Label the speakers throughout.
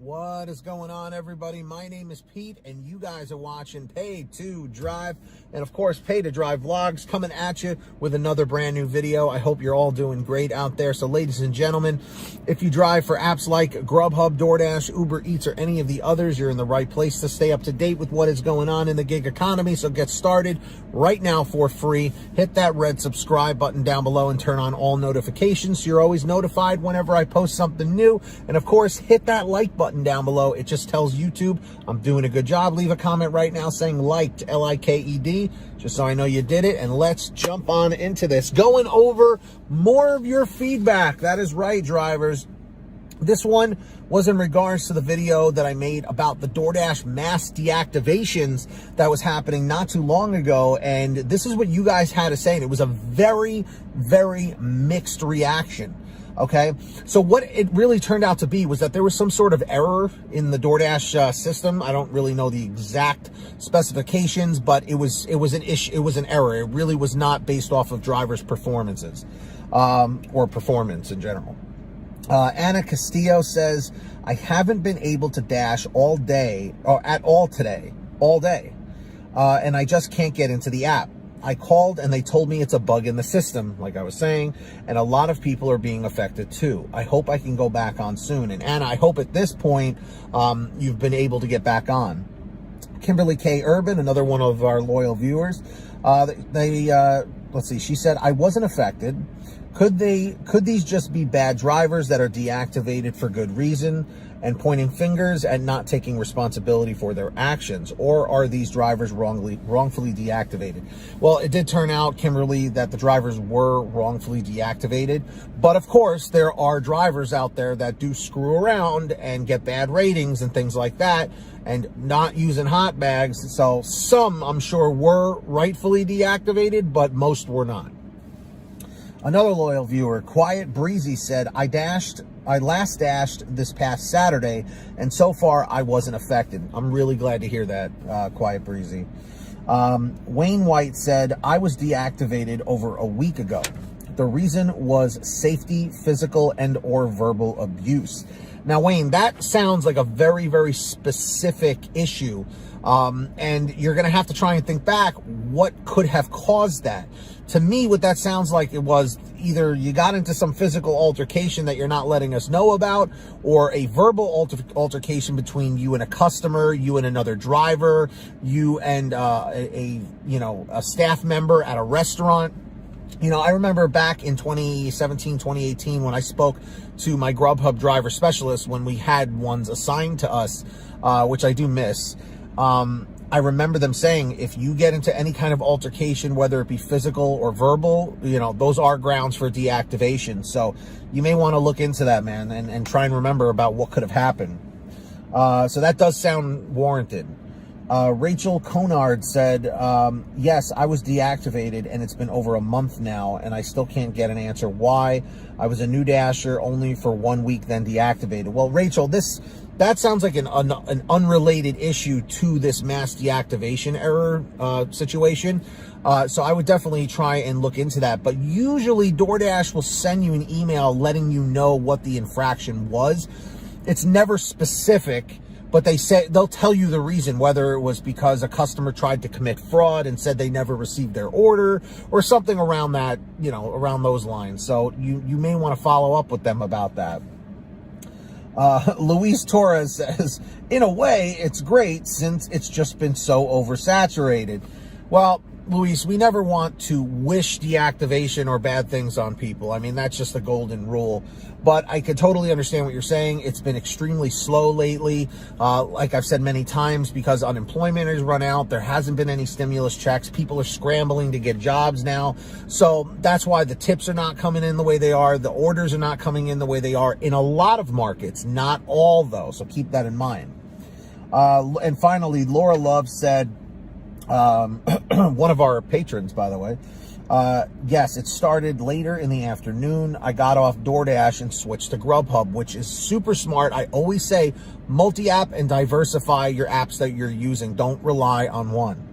Speaker 1: What is going on, everybody? My name is Pete, and you guys are watching Pay to Drive, and of course, Pay to Drive Vlogs coming at you with another brand new video. I hope you're all doing great out there. So, ladies and gentlemen, if you drive for apps like GrubHub, DoorDash, Uber Eats, or any of the others, you're in the right place to stay up to date with what is going on in the gig economy. So get started right now for free. Hit that red subscribe button down below and turn on all notifications so you're always notified whenever I post something new. And of course, hit that like button down below. It just tells YouTube I'm doing a good job. Leave a comment right now saying liked, L-I-K-E-D, just so I know you did it. And let's jump on into this. Going over more of your feedback. That is right, drivers. This one was in regards to the video that I made about the DoorDash mass deactivations that was happening not too long ago. And this is what you guys had to say. And it was a very, very mixed reaction. Okay, so what it really turned out to be was that there was some sort of error in the DoorDash system. I don't really know the exact specifications, but it was an issue. It was an error. It really was not based off of drivers' performances or performance in general. Anna Castillo says, I haven't been able to dash all day or at all today, all day, and I just can't get into the app. I called and they told me it's a bug in the system, like I was saying, and a lot of people are being affected too. I hope I can go back on soon. And Anna, I hope at this point you've been able to get back on. Kimberly K. Urban, another one of our loyal viewers, let's see, she said, I wasn't affected. Could these just be bad drivers that are deactivated for good reason and pointing fingers and not taking responsibility for their actions? Or are these drivers wrongfully deactivated? Well, it did turn out, Kimberly, that the drivers were wrongfully deactivated. But of course, there are drivers out there that do screw around and get bad ratings and things like that and not using hot bags. So some, I'm sure, were rightfully deactivated, but most were not. Another loyal viewer, Quiet Breezy, said, I last dashed this past Saturday, and so far I wasn't affected. I'm really glad to hear that, Quiet Breezy. Wayne White said, I was deactivated over a week ago. The reason was safety, physical, and or verbal abuse. Now, Wayne, that sounds like a very, very specific issue. And you're going to have to try and think back what could have caused that. To me, what that sounds like, it was either you got into some physical altercation that you're not letting us know about, or a verbal altercation between you and a customer, you and another driver, you and a staff member at a restaurant. You know, I remember back in 2017, 2018, when I spoke to my GrubHub driver specialist, when we had ones assigned to us, which I do miss. I remember them saying, if you get into any kind of altercation, whether it be physical or verbal, you know, those are grounds for deactivation. So you may want to look into that, man, and try and remember about what could have happened. So that does sound warranted. Rachel Conard said, yes, I was deactivated and it's been over a month now and I still can't get an answer why. I was a new dasher only for 1 week, then deactivated. Well, Rachel, that sounds like an unrelated issue to this mass deactivation error situation. So I would definitely try and look into that. But usually DoorDash will send you an email letting you know what the infraction was. It's never specific, but they'll tell you the reason, whether it was because a customer tried to commit fraud and said they never received their order or something around that, you know, around those lines. So you may want to follow up with them about that. Luis Torres says, in a way, it's great since it's just been so oversaturated. Well, Luis, we never want to wish deactivation or bad things on people. I mean, that's just the golden rule. But I could totally understand what you're saying. It's been extremely slow lately. Like I've said many times, because unemployment has run out. There hasn't been any stimulus checks. People are scrambling to get jobs now. So that's why the tips are not coming in the way they are. The orders are not coming in the way they are in a lot of markets. Not all, though. So keep that in mind. And finally, Laura Love said, one of our patrons, by the way, yes, it started later in the afternoon. I got off DoorDash and switched to GrubHub, which is super smart. I always say multi-app and diversify your apps that you're using. Don't rely on one.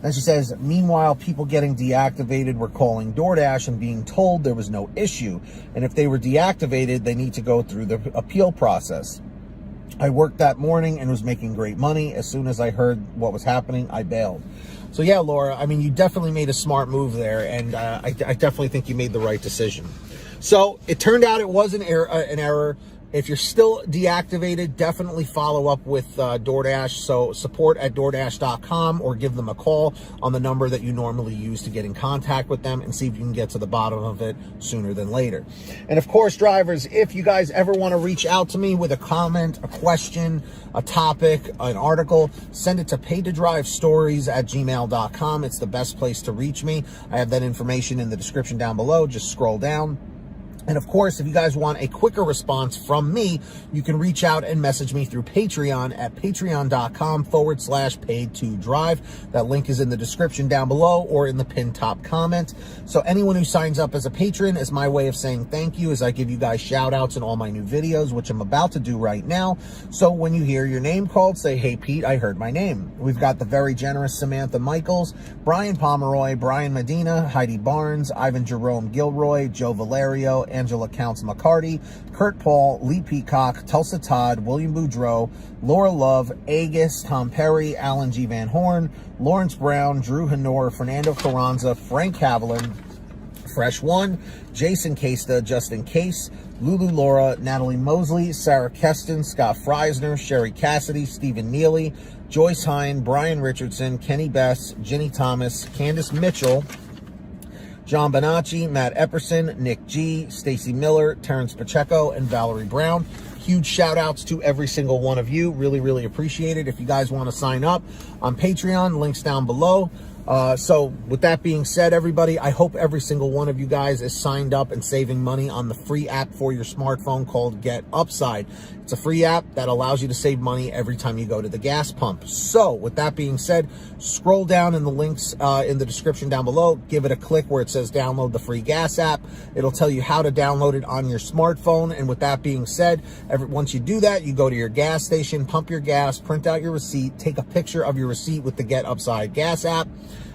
Speaker 1: Then she says, meanwhile, people getting deactivated were calling DoorDash and being told there was no issue. And if they were deactivated, they need to go through the appeal process. I worked that morning and was making great money. As soon as I heard what was happening, I bailed. So yeah, Laura, I mean, you definitely made a smart move there, and I definitely think you made the right decision. So it turned out it was an error. If you're still deactivated, definitely follow up with DoorDash. So support@DoorDash.com, or give them a call on the number that you normally use to get in contact with them, and see if you can get to the bottom of it sooner than later. And of course, drivers, if you guys ever want to reach out to me with a comment, a question, a topic, an article, send it to paidtodrivestories@gmail.com. It's the best place to reach me. I have that information in the description down below. Just scroll down. And of course, if you guys want a quicker response from me, you can reach out and message me through Patreon at patreon.com/paid2drive. That link is in the description down below or in the pinned top comment. So anyone who signs up as a patron is my way of saying thank you, as I give you guys shout outs in all my new videos, which I'm about to do right now. So when you hear your name called, say, "Hey Pete, I heard my name." We've got the very generous Samantha Michaels, Brian Pomeroy, Brian Medina, Heidi Barnes, Ivan Jerome Gilroy, Joe Valerio, Angela Counts McCarty, Kurt Paul, Lee Peacock, Tulsa Todd, William Boudreau, Laura Love, Agus, Tom Perry, Alan G. Van Horn, Lawrence Brown, Drew Hanor, Fernando Carranza, Frank Haviland, Fresh One, Jason Casta, Justin Case, Lulu Laura, Natalie Mosley, Sarah Keston, Scott Freisner, Sherry Cassidy, Stephen Neely, Joyce Hine, Brian Richardson, Kenny Bess, Ginny Thomas, Candace Mitchell, John Bonacci, Matt Epperson, Nick G, Stacy Miller, Terrence Pacheco, and Valerie Brown. Huge shout outs to every single one of you. Really, really appreciate it. If you guys want to sign up on Patreon, links down below. So with that being said, everybody, I hope every single one of you guys is signed up and saving money on the free app for your smartphone called Get Upside. It's a free app that allows you to save money every time you go to the gas pump. So with that being said, scroll down in the links in the description down below. Give it a click where it says download the free gas app. It'll tell you how to download it on your smartphone. And with that being said, once you do that, you go to your gas station, pump your gas, print out your receipt, take a picture of your receipt with the Get Upside gas app.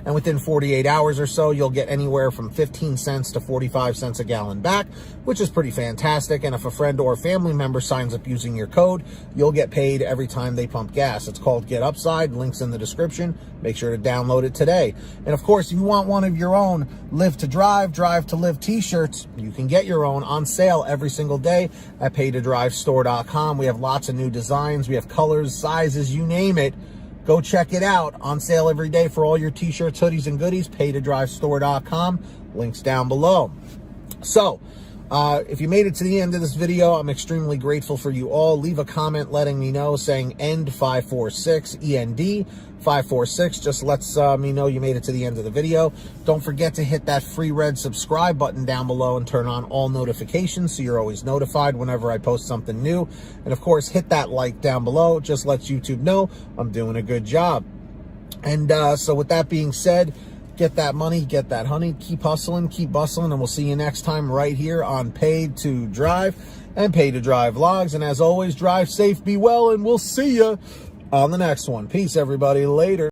Speaker 1: And within 48 hours or so, you'll get anywhere from 15 cents to 45 cents a gallon back, which is pretty fantastic. And if a friend or a family member signs up using your code, you'll get paid every time they pump gas. It's called Get Upside. Links in the description. Make sure to download it today. And of course, if you want one of your own Live to Drive, Drive to Live t-shirts, you can get your own on sale every single day at paidtodrivestore.com. We have lots of new designs. We have colors, sizes, you name it. Go check it out. On sale every day for all your t-shirts, hoodies, and goodies. paidtodrivestore.com. Links down below. So, if you made it to the end of this video, I'm extremely grateful for you all. Leave a comment letting me know, saying END546, END 546. Just lets me know you made it to the end of the video. Don't forget to hit that free red subscribe button down below and turn on all notifications so you're always notified whenever I post something new. And of course, hit that like down below. Just lets YouTube know I'm doing a good job. And so with that being said, get that money, get that honey, keep hustling, keep bustling, and we'll see you next time right here on Paid to Drive and Paid to Drive Vlogs. And as always, drive safe, be well, and we'll see you on the next one. Peace, everybody. Later.